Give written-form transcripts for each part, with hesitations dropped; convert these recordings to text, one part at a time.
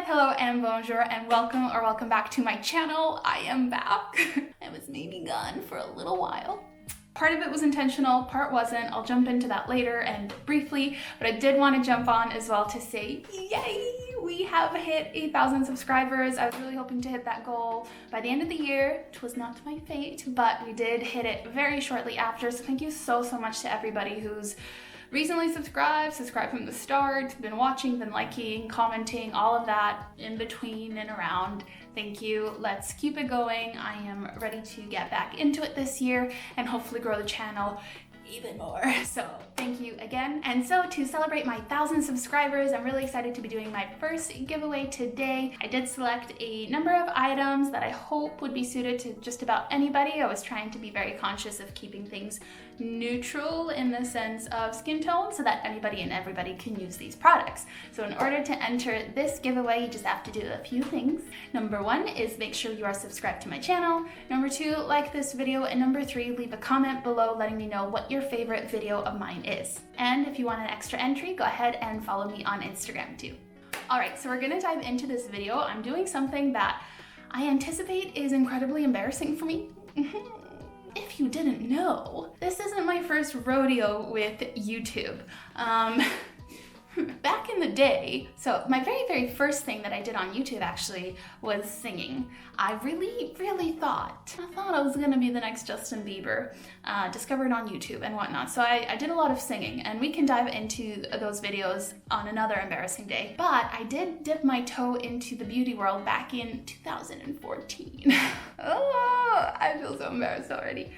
hello, and bonjour, and welcome back to my channel. I am back. I was maybe gone for a little while. Part of it was intentional, part wasn't. I'll jump into that later and briefly, but I did want to jump on as well to say, yay! We have hit 8,000 subscribers. I was really hoping to hit that goal by the end of the year. It was not my fate, but we did hit it very shortly after. So thank you so much to everybody who's recently subscribed from the start, been watching, been liking, commenting, all of that in between and around. Thank you. Let's keep it going. I am ready to get back into it this year and hopefully grow the channel even more. So thank you again. And so to celebrate my 1,000 subscribers, I'm really excited to be doing my first giveaway today. I did select a number of items that I hope would be suited to just about anybody. I was trying to be very conscious of keeping things neutral in the sense of skin tone so that anybody and everybody can use these products. So in order to enter this giveaway, you just have to do a few things. Number 1 is make sure you are subscribed to my channel. Number 2, like this video. And number 3, leave a comment below letting me know what your favorite video of mine is. And if you want an extra entry, go ahead and follow me on Instagram too. Alright, so we're gonna dive into this video. I'm doing something that I anticipate is incredibly embarrassing for me. If you didn't know, this isn't my first rodeo with YouTube. Back in the day, so my very first thing that I did on YouTube actually was singing. I really thought I was gonna be the next Justin Bieber, discovered on YouTube and whatnot. So I did a lot of singing, and we can dive into those videos on another embarrassing day. But I did dip my toe into the beauty world back in 2014. Oh, I feel so embarrassed already.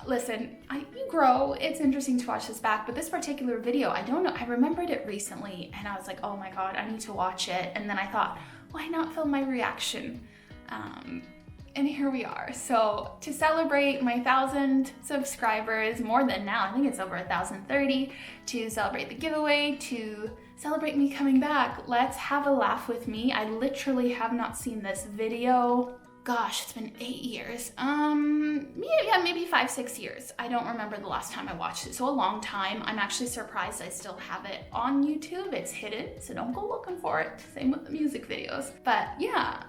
Listen, you grow. It's interesting to watch this back, but this particular video, I don't know, I remembered it recently and I was like, oh my god, I need to watch it. And then I thought, why not film my reaction? And here we are. So to celebrate my 1,000 subscribers, more than now, I think it's over 1,030, to celebrate the giveaway, to celebrate me coming back, let's have a laugh with me. I literally have not seen this video. Gosh, it's been 8 years. Yeah, maybe 5-6 years. I don't remember the last time I watched it, so a long time. I'm actually surprised I still have it on YouTube. It's hidden, so don't go looking for it. Same with the music videos. But yeah,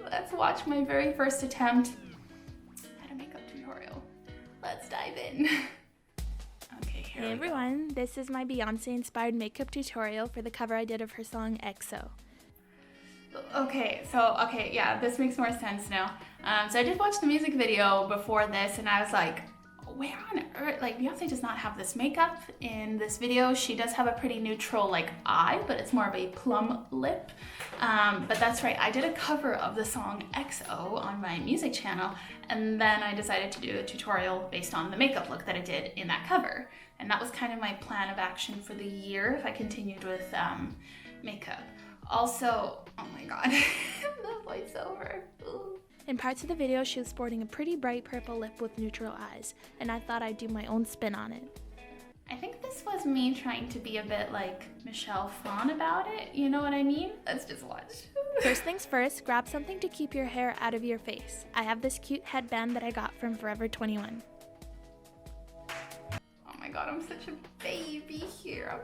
let's watch my very first attempt at a makeup tutorial. Let's dive in. Okay, here we go. Hey everyone, this is my Beyonce inspired makeup tutorial for the cover I did of her song EXO. Okay, yeah, this makes more sense now. So I did watch the music video before this and I was like, where on earth, like Beyonce does not have this makeup in this video. She does have a pretty neutral like eye, but it's more of a plum lip. But that's right, I did a cover of the song EXO on my music channel, and then I decided to do a tutorial based on the makeup look that I did in that cover. And that was kind of my plan of action for the year if I continued with makeup. Also, oh my god, the voiceover. Ooh. In parts of the video, she was sporting a pretty bright purple lip with neutral eyes, and I thought I'd do my own spin on it. I think this was me trying to be a bit like Michelle Phan about it, you know what I mean? Let's just watch. First things first, grab something to keep your hair out of your face. I have this cute headband that I got from Forever 21. Oh my god, I'm such a baby here.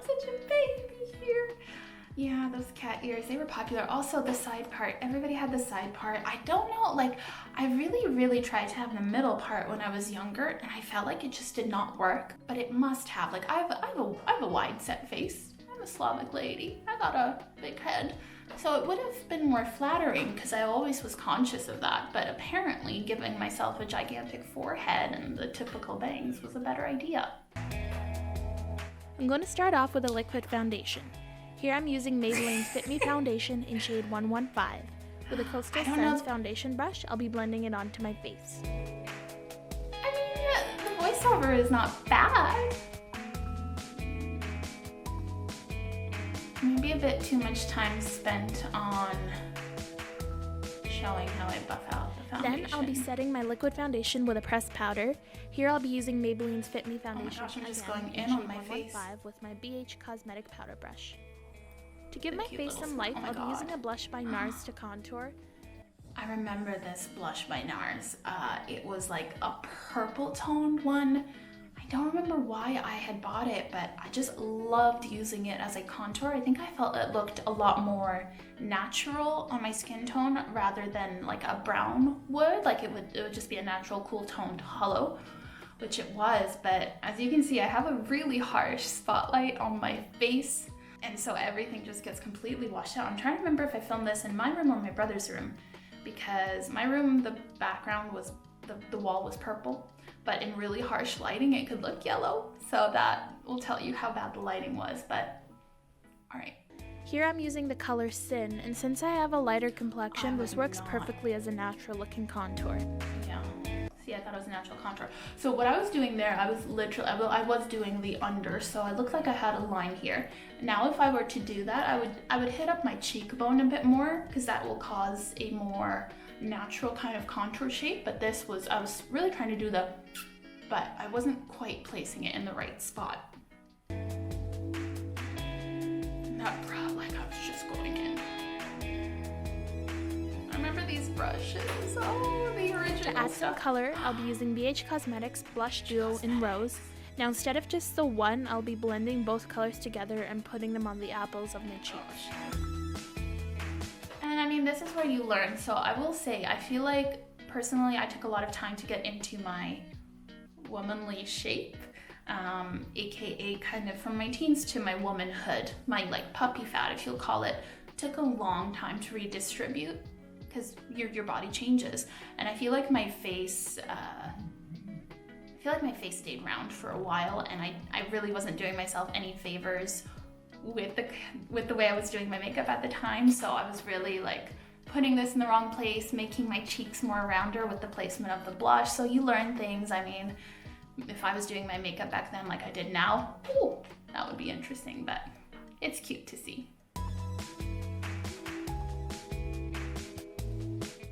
Yeah, those cat ears, they were popular. Also the side part, everybody had the side part. I don't know, like I really tried to have the middle part when I was younger and I felt like it just did not work, but it must have. Like I have a wide set face. I'm a Slavic lady. I got a big head. So it would have been more flattering because I always was conscious of that, but apparently giving myself a gigantic forehead and the typical bangs was a better idea. I'm going to start off with a liquid foundation. Here I'm using Maybelline's Fit Me foundation in shade 115. With a Coastal Scents foundation brush, I'll be blending it onto my face. I mean, the voiceover is not bad. Maybe a bit too much time spent on showing how I buff out the foundation. Then I'll be setting my liquid foundation with a pressed powder. Here I'll be using Maybelline's Fit Me foundation I'm just again going in shade on my face 115 with my BH Cosmetic powder brush. To give The my cute face little some smile. life, Oh my I'll be God. using a blush by NARS to contour. I remember this blush by NARS. It was like a purple toned one. I don't remember why I had bought it, but I just loved using it as a contour. I think I felt it looked a lot more natural on my skin tone rather than like a brown would. Like it would just be a natural cool toned hollow, which it was. But as you can see, I have a really harsh spotlight on my face, and so everything just gets completely washed out. I'm trying to remember if I filmed this in my room or my brother's room, because my room, the background was, the wall was purple, but in really harsh lighting it could look yellow, so that will tell you how bad the lighting was. But all right, here I'm using the color Sin, and since I have a lighter complexion, this works perfectly as a natural looking contour. Yeah, see, I thought it was a natural contour. So what I was doing there, I was doing the under, so I looked like I had a line here. Now if I were to do that, I would hit up my cheekbone a bit more, because that will cause a more natural kind of contour shape. But I was really trying to do but I wasn't quite placing it in the right spot. That brow, like I was just going in. I remember these brushes, oh, the original. To add some color, I'll be using BH Cosmetics Blush Duo in Rose. Now instead of just the one, I'll be blending both colors together and putting them on the apples of my cheeks. And I mean, this is where you learn. So I will say, I feel like personally I took a lot of time to get into my womanly shape, aka kind of from my teens to my womanhood, my like puppy fat, if you'll call it. Took a long time to redistribute, because your body changes. And I feel like my face stayed round for a while, and I really wasn't doing myself any favors with the way I was doing my makeup at the time. So I was really like putting this in the wrong place, making my cheeks more rounder with the placement of the blush. So you learn things. I mean, if I was doing my makeup back then like I did now, ooh, that would be interesting, but it's cute to see.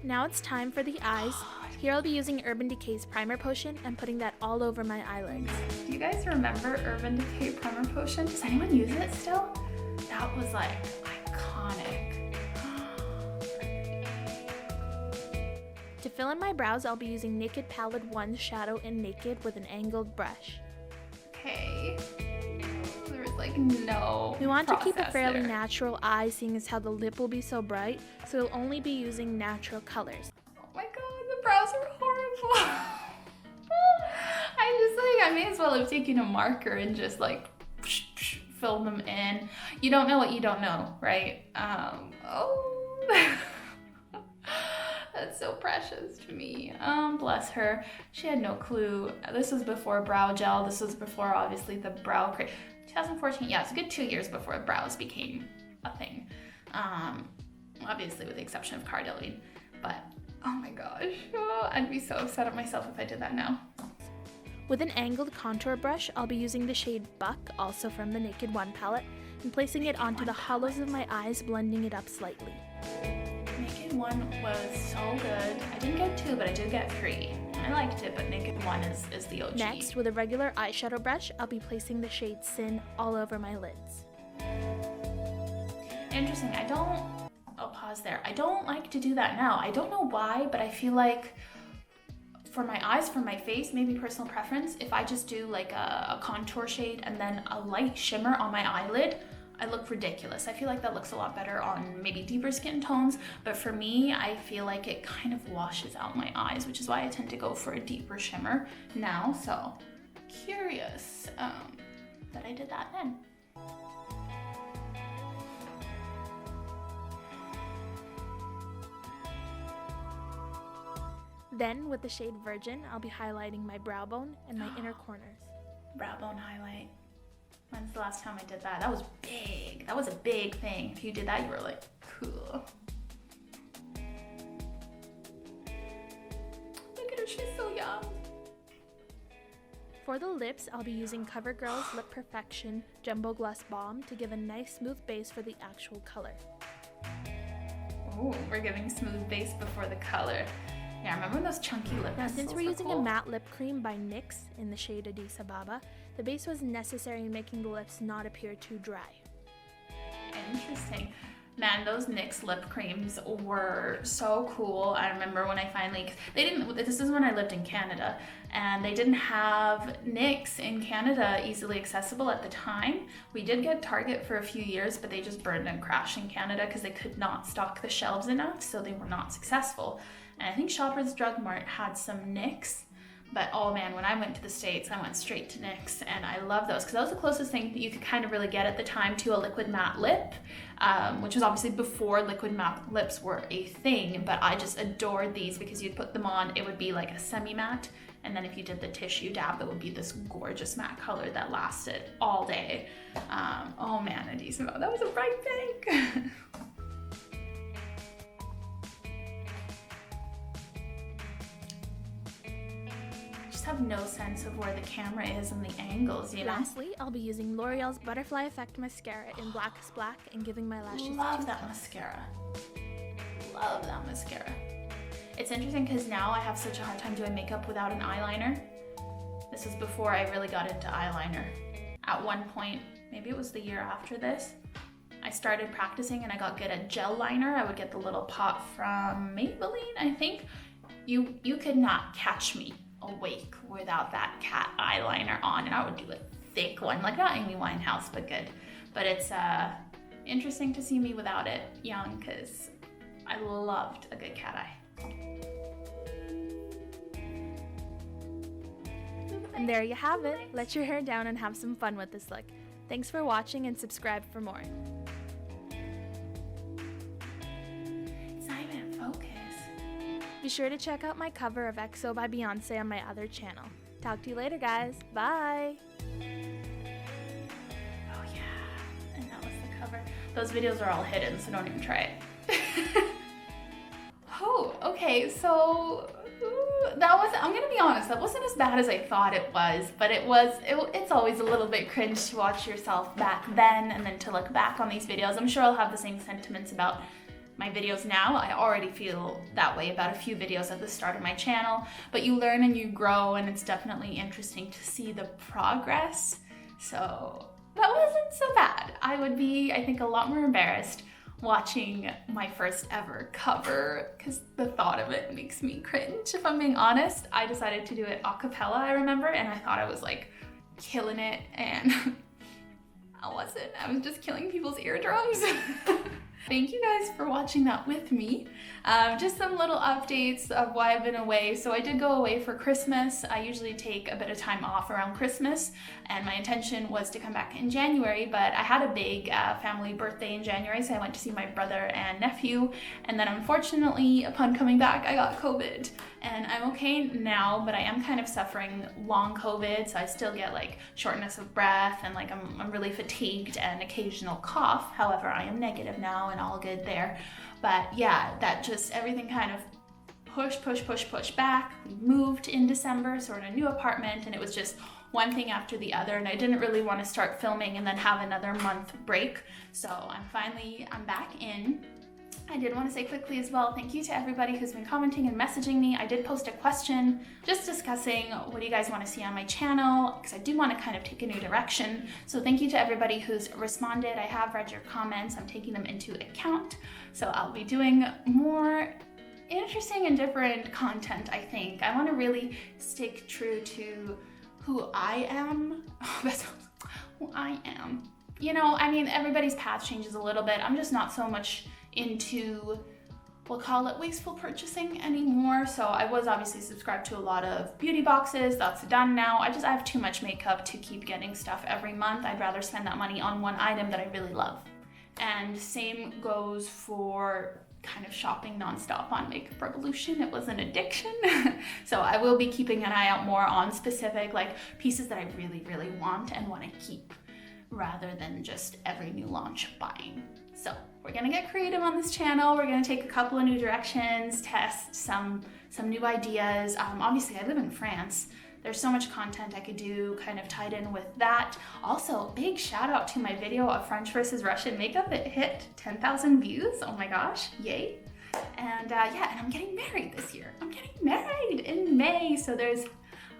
Now it's time for the eyes. Here I'll be using Urban Decay's Primer Potion and putting that all over my eyelids. Do you guys remember Urban Decay Primer Potion? Does anyone use it still? That was like iconic. To fill in my brows, I'll be using Naked Palette 1 Shadow in Naked with an angled brush. Okay. There's like no We want to keep a process fairly there. natural eye, seeing as how the lip will be so bright, so we'll only be using natural colors. Oh my god, the brows are horrible. I may as well have taken a marker and just like fill them in. You don't know what you don't know, right? That's so precious to me. Bless her. She had no clue. This was before brow gel. This was before, obviously, the brow cream. 2014, yeah, it's a good 2 years before brows became a thing. Obviously, with the exception of Cardillion. But, oh my gosh. I'd be so upset at myself if I did that now. With an angled contour brush, I'll be using the shade Buck, also from the Naked 1 palette, and placing it onto the hollows of my eyes, blending it up slightly. Naked 1 was so good. I didn't get 2, but I did get 3. I liked it, but Naked 1 is the OG. Next, with a regular eyeshadow brush, I'll be placing the shade Sin all over my lids. Interesting. I'll pause there. I don't like to do that now. I don't know why, but I feel like for my eyes, for my face, maybe personal preference, if I just do like a contour shade and then a light shimmer on my eyelid, I look ridiculous. I feel like that looks a lot better on maybe deeper skin tones, but for me, I feel like it kind of washes out my eyes, which is why I tend to go for a deeper shimmer now. So curious that I did that then. Then, with the shade Virgin, I'll be highlighting my brow bone and my inner corners. Brow bone highlight. When's the last time I did that? That was big. That was a big thing. If you did that, you were like, cool. Look at her, she's so young. For the lips, I'll be using CoverGirl's Lip Perfection Jumbo Gloss Balm to give a nice smooth base for the actual color. Oh, we're giving smooth base before the color. Yeah, remember those chunky lip Now, pencils since we're were using cool? a matte lip cream by NYX in the shade Addis Ababa, the base was necessary in making the lips not appear too dry. Interesting. Man, those NYX lip creams were so cool. I remember when I finally, this is when I lived in Canada, and they didn't have NYX in Canada easily accessible at the time. We did get Target for a few years, but they just burned and crashed in Canada because they could not stock the shelves enough, so they were not successful. And I think Shoppers Drug Mart had some NYX. But oh man, when I went to the States, I went straight to NYX, and I love those because that was the closest thing that you could kind of really get at the time to a liquid matte lip, which was obviously before liquid matte lips were a thing, but I just adored these because you'd put them on, it would be like a semi-matte, and then if you did the tissue dab, it would be this gorgeous matte color that lasted all day. Oh man, Adisimo, that was a bright pink. Have no sense of where the camera is and the angles, you know? Lastly, I'll be using L'Oreal's Butterfly Effect Mascara in Blackest Black and giving my lashes Love that mascara. Love that mascara. It's interesting because now I have such a hard time doing makeup without an eyeliner. This was before I really got into eyeliner. At one point, maybe it was the year after this, I started practicing and I got good at gel liner. I would get the little pot from Maybelline, I think. You could not catch me awake without that cat eyeliner on, and I would do a thick one, like not Amy Winehouse, but good. But it's interesting to see me without it young because I loved a good cat eye. And there you have it. Let your hair down and have some fun with this look. Thanks for watching and subscribe for more. Be sure to check out my cover of EXO by Beyonce on my other channel. Talk to you later, guys. Bye! Oh yeah, and that was the cover. Those videos are all hidden, so don't even try it. Oh, okay, so I'm gonna be honest, that wasn't as bad as I thought it was, but it's always a little bit cringe to watch yourself back then and then to look back on these videos. I'm sure I'll have the same sentiments about my videos now. I already feel that way about a few videos at the start of my channel, but you learn and you grow, and it's definitely interesting to see the progress. So that wasn't so bad. I would be, I think, a lot more embarrassed watching my first ever cover because the thought of it makes me cringe, if I'm being honest. I decided to do it a cappella, I remember, and I thought I was like killing it, and I wasn't. I was just killing people's eardrums. Thank you guys for watching that with me. Just some little updates of why I've been away. So I did go away for Christmas. I usually take a bit of time off around Christmas, and my intention was to come back in January, but I had a big family birthday in January, so I went to see my brother and nephew, and then unfortunately, upon coming back, I got COVID. And I'm okay now, but I am kind of suffering long COVID, so I still get like shortness of breath and like I'm really fatigued and occasional cough. However, I am negative now and all good there. But yeah, that just everything kind of push back. We moved in December, so we're in a new apartment, and it was just one thing after the other, and I didn't really want to start filming and then have another month break. So I'm back in. I did want to say quickly as well, thank you to everybody who's been commenting and messaging me. I did post a question just discussing what do you guys want to see on my channel, because I do want to kind of take a new direction. So thank you to everybody who's responded. I have read your comments. I'm taking them into account. So I'll be doing more interesting and different content, I think. I want to really stick true to who I am. Oh, that's who I am. You know, I mean, everybody's path changes a little bit. I'm just not so much into, we'll call it wasteful purchasing anymore. So I was obviously subscribed to a lot of beauty boxes. That's done now. I have too much makeup to keep getting stuff every month. I'd rather spend that money on one item that I really love. And same goes for kind of shopping nonstop on Makeup Revolution. It was an addiction. So I will be keeping an eye out more on specific like pieces that I really, really want and want to keep, rather than just every new launch buying. So we're gonna get creative on this channel. We're gonna take a couple of new directions, test some new ideas. Obviously I live in France. There's so much content I could do kind of tied in with that. Also, big shout out to my video of French versus Russian makeup. It hit 10,000 views. Oh my gosh, yay. And yeah, and I'm getting married this year. I'm getting married in May. So there's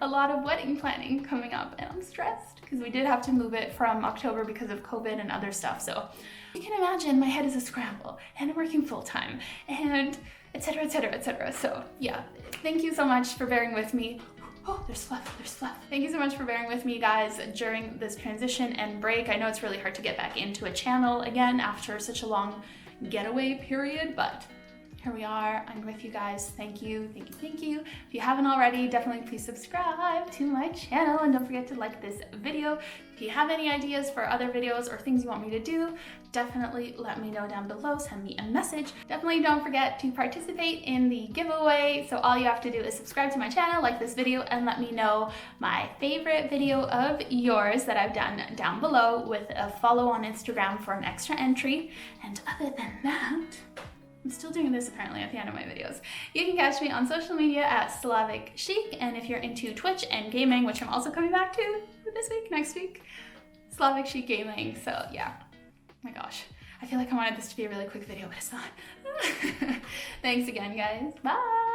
a lot of wedding planning coming up, and I'm stressed because we did have to move it from October because of COVID and other stuff. So you can imagine my head is a scramble, and I'm working full-time, and etc, etc, etc. So yeah, thank you so much for bearing with me. Oh, there's fluff, there's fluff. Thank you so much for bearing with me, guys, during this transition and break. I know it's really hard to get back into a channel again after such a long getaway period, but here we are. I'm with you guys. Thank you, thank you, thank you. If you haven't already, definitely please subscribe to my channel and don't forget to like this video. If you have any ideas for other videos or things you want me to do, definitely let me know down below. Send me a message. Definitely don't forget to participate in the giveaway. So all you have to do is subscribe to my channel, like this video, and let me know my favorite video of yours that I've done down below with a follow on Instagram for an extra entry. And other than that, I'm still doing this apparently at the end of my videos. You can catch me on social media at Slavic Chic, and if you're into Twitch and gaming, which I'm also coming back to this week, next week, Slavic Chic Gaming. So yeah, oh my gosh, I feel like I wanted this to be a really quick video, but it's not. Thanks again, guys. Bye.